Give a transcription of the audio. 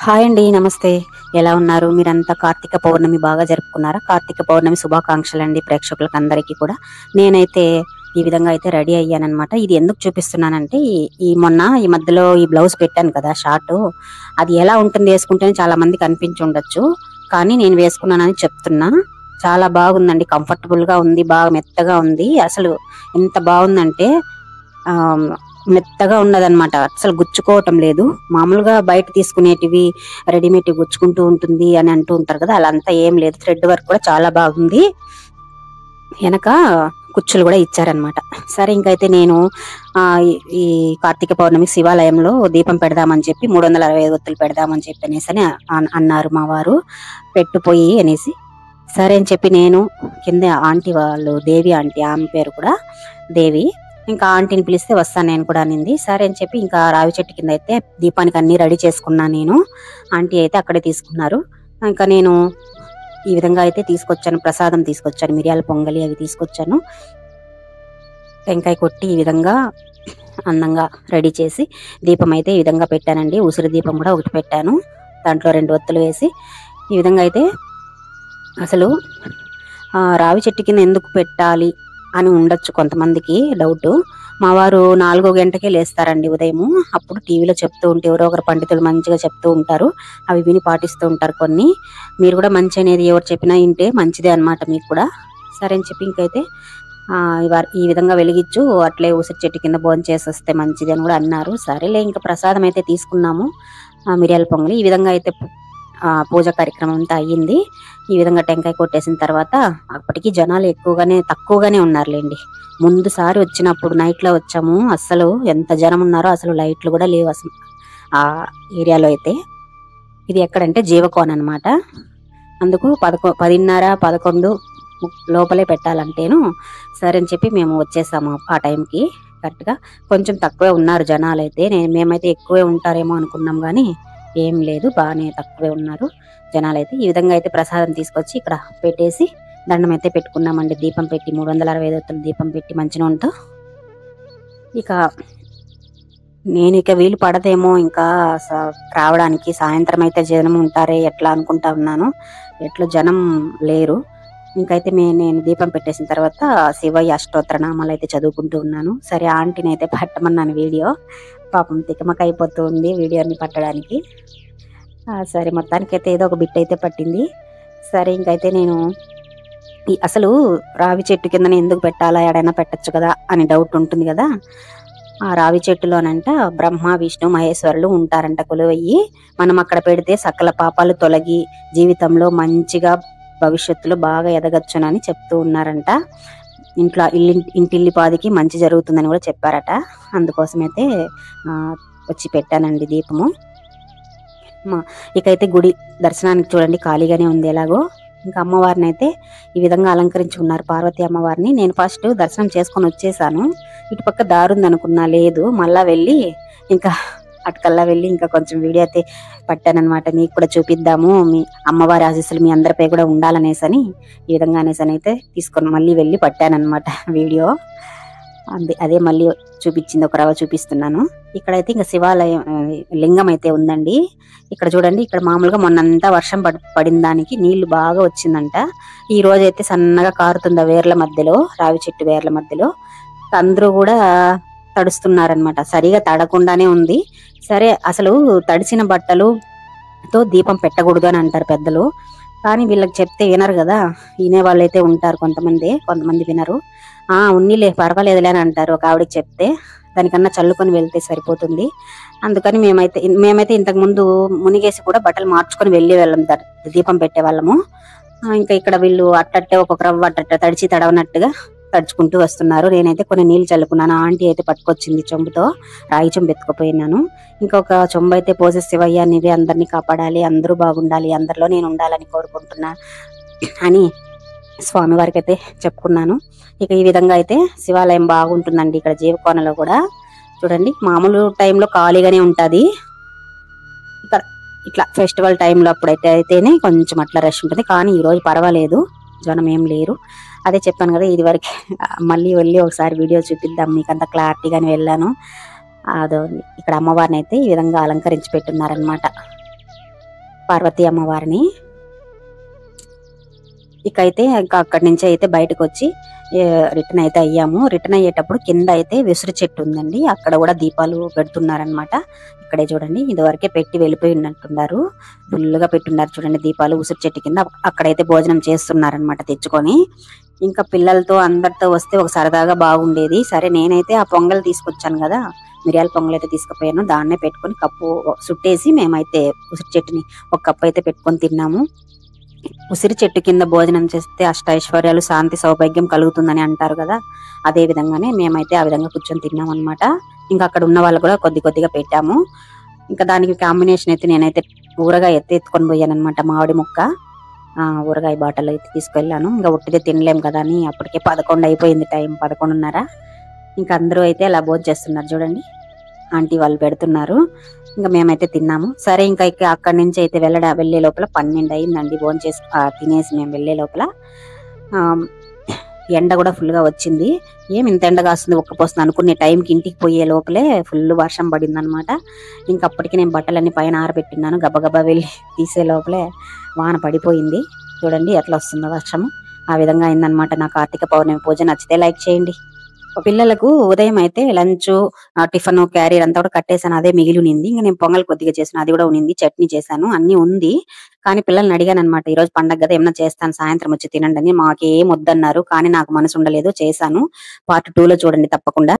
Hi అండి. నమస్తే. ఎలా ఉన్నారు? మీరంతా కార్తీక పౌర్ణమి బాగా జరుపుకున్నారా? కార్తీక పౌర్ణమి శుభాకాంక్షలండి ప్రేక్షకులకందరికీ కూడా. నేనైతే ఈ విధంగా అయితే రెడీ అయ్యాననమాట. ఇది ఎందుకు చూపిస్తున్నానంటే ఈ మధ్యలో ఈ బ్లౌజ్ పెట్టాను కదా షార్టు. అది ఎలా ఉంటుంది వేసుకుంటేనే చాలా మందికి అనిపించుండొచ్చు. కానీ నేను వేసుకున్నానని చెప్తున్నా. చాలా బాగుందండి. కంఫర్టబుల్‌గా ఉంది. బాగా మెత్తగా ఉంది. అసలు ఎంత బాగుందంటే ఆహ్, మెత్తగా ఉన్నదనమాట. అసలు గుచ్చుకోవటం లేదు. మామూలుగా బయట తీసుకునేటివి రెడీమేడ్ గుచ్చుకుంటూ ఉంటుంది అని అంటూ ఉంటారు కదా, అలా అంతా ఏం లేదు. థ్రెడ్ వర్క్ కూడా చాలా బాగుంది. వెనక కుచ్చులు కూడా ఇచ్చారనమాట. సరే ఇంకైతే నేను ఈ ఈ కార్తీక పౌర్ణమి శివాలయంలో దీపం పెడదామని చెప్పి 365 ఒత్తులు పెడదామని చెప్పి అనేసి అన్నారు మా వారు. పెట్టుపోయి అనేసి సరే అని చెప్పి నేను కింద ఆంటీ వాళ్ళు దేవి ఆంటీ, ఆమె పేరు కూడా దేవి, ఇంకా ఆంటీని పిలిస్తే వస్తాను నేను కూడా అనింది. సరే అని చెప్పి ఇంకా రావి చెట్టు కింద అయితే దీపానికి అన్ని రెడీ చేసుకున్నాను నేను. ఆంటీ అయితే అక్కడే తీసుకున్నారు. ఇంకా నేను ఈ విధంగా అయితే తీసుకొచ్చాను, ప్రసాదం తీసుకొచ్చాను, మిరియాల పొంగలి అవి తీసుకొచ్చాను. టెంకాయ కొట్టి ఈ విధంగా అందంగా రెడీ చేసి దీపం అయితే ఈ విధంగా పెట్టానండి. ఉసిరి దీపం కూడా ఒకటి పెట్టాను, దాంట్లో 2 ఒత్తులు వేసి. ఈ విధంగా అయితే అసలు రావి చెట్టు కింద ఎందుకు పెట్టాలి అని ఉండొచ్చు కొంతమందికి డౌట్. మా వారు 4 గంటకే లేస్తారండి ఉదయము. అప్పుడు టీవీలో చెప్తూ ఉంటే ఎవరో ఒకరు పండితులు మంచిగా చెప్తూ ఉంటారు, అవి విని పాటిస్తూ ఉంటారు కొన్ని. మీరు కూడా మంచి అనేది ఎవరు చెప్పినా వింటే మంచిదే అన్నమాట మీకు కూడా. సరే అని చెప్పి ఇంకైతే ఈ విధంగా వెలిగించు, అట్లే ఉసిరి చెట్టు కింద భోజనం చేసి వస్తే మంచిది అని కూడా అన్నారు. సరేలే ఇంకా ప్రసాదం అయితే తీసుకున్నాము, మిరియాల పొంగలి. ఈ విధంగా అయితే పూజ కార్యక్రమం అంతా అయ్యింది. ఈ విధంగా టెంకాయ కొట్టేసిన తర్వాత అప్పటికి జనాలు తక్కువగానే ఉన్నారులేండి. ముందుసారి వచ్చినప్పుడు నైట్ లో వచ్చాము, అసలు ఎంత జనం ఉన్నారో, అసలు లైట్లు కూడా లేవు అసలు ఆ ఏరియాలో అయితే. ఇది ఎక్కడంటే జీవకోన్ అనమాట. అందుకు 10:30, 11 లోపలే పెట్టాలంటేను సరే అని చెప్పి మేము వచ్చేసాము ఆ టైంకి కరెక్ట్ గా. కొంచెం తక్కువే ఉన్నారు జనాలు అయితే. మేమైతే ఎక్కువే ఉంటారేమో అనుకున్నాం కానీ ఏం లేదు, బాగానే తక్కువే ఉన్నారు జనాలు అయితే. ఈ విధంగా అయితే ప్రసాదం తీసుకొచ్చి ఇక్కడ పెట్టేసి దండం అయితే పెట్టుకున్నామండి. దీపం పెట్టి 365 ఒత్తులు దీపం పెట్టి మంచి నూనెతో. నేను వీలు పడదేమో ఇంకా రావడానికి, సాయంత్రం అయితే జనం ఉంటారే ఎట్లా అనుకుంటా ఉన్నాను. ఎట్లా జనం లేరు. ఇంకైతే నేను దీపం పెట్టేసిన తర్వాత శివయ్య అష్టోత్తర నామాలు అయితే చదువుకుంటూ ఉన్నాను. సరే ఆంటీని అయితే పట్టమన్నాను వీడియో. పాపం తికమక అయిపోతూ ఉంది వీడియోని పట్టడానికి. సరే మొత్తానికి అయితే ఏదో ఒక బిట్ అయితే పట్టింది. సరే ఇంకైతే నేను అసలు రావి చెట్టు కిందనే ఎందుకు పెట్టాలా, ఎడైనా పెట్టచ్చు కదా అని డౌట్ ఉంటుంది కదా. ఆ రావి చెట్టులోనంట బ్రహ్మ విష్ణు మహేశ్వరులు ఉంటారంట కొలువయ్యి. మనం అక్కడ పెడితే సకల పాపాలు తొలగి జీవితంలో మంచిగా భవిష్యత్తులో బాగా ఎదగచ్చునని చెప్తూ ఉన్నారంట. ఇంటిల్లిపాదికి మంచి జరుగుతుందని కూడా చెప్పారట. అందుకోసమైతే వచ్చి పెట్టానండి దీపము. ఇకైతే గుడి దర్శనానికి చూడండి ఖాళీగానే ఉంది ఎలాగో. ఇంకా అమ్మవారిని అయితే ఈ విధంగా అలంకరించి ఉన్నారు, పార్వతీ అమ్మవారిని. నేను ఫస్ట్ దర్శనం చేసుకొని వచ్చేసాను. ఇటుపక్క దారుంది అనుకున్నా, లేదు మళ్ళా వెళ్ళి ఇంకా అటుకల్లా వెళ్ళి ఇంకా కొంచెం వీడియో అయితే పట్టానమాట. మీకు కూడా చూపిద్దాము, మీ అమ్మవారి ఆశీస్సులు మీ అందరిపై కూడా ఉండాలనేసని ఈ విధంగా అనేసని అయితే తీసుకొని మళ్ళీ వెళ్ళి పట్టానమాట వీడియో. అదే మళ్ళీ చూపించింది, ఒక రవ చూపిస్తున్నాను. ఇక్కడైతే ఇంకా శివాలయం లింగం అయితే ఉందండి. ఇక్కడ చూడండి, ఇక్కడ మామూలుగా మొన్నంతా వర్షం పడిన దానికి నీళ్లు బాగా వచ్చిందంట. ఈ రోజు అయితే సన్నగా కారుతుంది వేర్ల మధ్యలో, రావి చెట్టు వేర్ల మధ్యలో. అందరూ కూడా తడుస్తున్నారనమాట, సరిగా తడకుండానే ఉంది. సరే అసలు తడిసిన బట్టలుతో దీపం పెట్టకూడదు అని అంటారు పెద్దలు, కానీ వీళ్ళకి చెప్తే వినరు కదా. వినే వాళ్ళైతే ఉంటారు కొంతమంది వినరు. ఉన్నీలే పర్వాలేదులే అని అంటారు. ఒక ఆవిడకి చెప్తే దానికన్నా చల్లుకొని వెళ్తే సరిపోతుంది. అందుకని మేమైతే ఇంతకు ముందు మునిగేసి కూడా బట్టలు మార్చుకొని వెళ్ళే వాళ్ళం, దీపం పెట్టే వాళ్ళము. ఇంకా ఇక్కడ వీళ్ళు అట్టట్టే ఒక్కొక్క రవ్వ అట్టట్ట తడిచి తడవనట్టుగా తడుచుకుంటూ వస్తున్నారు. నేనైతే కొన్ని నీళ్లు చల్లుకున్నాను. ఆంటీ అయితే పట్టుకొచ్చింది చెంబుతో, రాగి చెంబు ఎత్తుకుపోయినాను. ఇంకొక చెంబు అయితే పోసే శివయ్య నీవే అందరినీ కాపాడాలి, అందరూ బాగుండాలి, అందరిలో నేను ఉండాలని కోరుకుంటున్నా అని స్వామివారికి అయితే చెప్పుకున్నాను. ఇక ఈ విధంగా అయితే శివాలయం బాగుంటుందండి ఇక్కడ జీవకోనలో కూడా. చూడండి మామూలు టైంలో ఖాళీగానే ఉంటుంది. ఇక్కడ ఇట్లా ఫెస్టివల్ టైంలో అయితేనే కొంచెం అట్లా రష్ ఉంటుంది, కానీ ఈ రోజు పర్వాలేదు, జనం ఏం లేరు. అదే చెప్పాను కదా, ఇది వరకు మళ్ళీ వెళ్ళి ఒకసారి వీడియో చూపిద్దాం మీకు అంత క్లారిటీగానే వెళ్ళాను. అదో ఇక్కడ అమ్మవారిని అయితే ఈ విధంగా అలంకరించి పెట్టున్నారనమాట. పార్వతీ అమ్మవారిని. ఇకైతే ఇంకా అక్కడి నుంచి అయితే బయటకు వచ్చి రిటర్న్ అయితే అయ్యాము. రిటర్న్ అయ్యేటప్పుడు కింద అయితే విసురు చెట్టు ఉందండి, అక్కడ కూడా దీపాలు పెడుతున్నారనమాట. ఇక్కడే చూడండి, ఇదివరకే పెట్టి వెళ్ళిపోయి ఉన్నట్టున్నారు, ఫుల్గా పెట్టున్నారు చూడండి దీపాలు ఉసిరి చెట్టు కింద. అక్కడైతే భోజనం చేస్తున్నారనమాట తెచ్చుకొని. ఇంకా పిల్లలతో అందరితో వస్తే ఒక సరదాగా బాగుండేది. సరే నేనైతే ఆ పొంగల్ తీసుకొచ్చాను కదా, మిరియాల పొంగల్ అయితే తీసుకుపోయాను, దాన్నే పెట్టుకొని కప్పు చుట్టేసి మేమైతే ఉసిరి చెట్టుని ఒక కప్పు అయితే పెట్టుకొని తిన్నాము. ఉసిరి చెట్టు కింద భోజనం చేస్తే అష్టైశ్వర్యాలు శాంతి సౌభాగ్యం కలుగుతుందని అంటారు కదా, అదే విధంగానే మేమైతే ఆ విధంగా కూర్చొని తిన్నాం అనమాట. ఇంకా అక్కడ ఉన్న వాళ్ళు కూడా కొద్దిగా పెట్టాము. ఇంకా దానికి కాంబినేషన్ అయితే నేనైతే ఊరగాయ ఎత్తుకొని పోయాను అనమాట, మామిడి ముక్క. ఊరగాయ బాటలు అయితే తీసుకెళ్ళాను. ఇంకా ఉట్టిదే తినలేం కదా అని అప్పటికే 11 అయిపోయింది, టైం 11:30. ఇంకా అందరూ అయితే అలా భోజనం చేస్తున్నారు చూడండి, ఆంటీ వాళ్ళు పెడుతున్నారు. ఇంకా మేమైతే తిన్నాము. సరే ఇంకా అక్కడి నుంచి అయితే వెళ్లే లోపల 12 అయిందండి. భోజనం చేసి తినేసి మేము వెళ్లే లోపల ఎండ కూడా ఫుల్ గా వచ్చింది. ఏం ఇంత ఎండ కాస్తుంది ఒక్కపోస్తుంది అనుకునే టైంకి ఇంటికి పోయే లోపలే ఫుల్ వర్షం పడింది అనమాట. ఇంకప్పటికి నేను బట్టలన్నీ పైన ఆరబెట్టినాను, గబగబా వెళ్ళి తీసే లోపలే వాన పడిపోయింది. చూడండి ఎట్లా వస్తుందో వర్షం. ఆ విధంగా అయిందనమాట నా కార్తీక పౌర్ణమి పూజ. నచ్చితే లైక్ చేయండి. పిల్లలకు ఉదయం అయితే లంచ్, టిఫిన్, క్యారియర్ అంతా కూడా కట్టేసాను, అదే మిగిలి ఉనింది. ఇంకా నేను పొంగల్ కొద్దిగా చేసాను, అది కూడా ఉనింది. చట్నీ చేశాను, అన్ని ఉంది. కానీ పిల్లల్ని అడిగాను అనమాట, ఈ రోజు పండగ కదా ఏమన్నా చేస్తాను సాయంత్రం వచ్చి తినండి అని. మాకేం వద్దన్నారు, కానీ నాకు మనసు ఉండలేదు, చేశాను. పార్ట్ 2 లో చూడండి తప్పకుండా.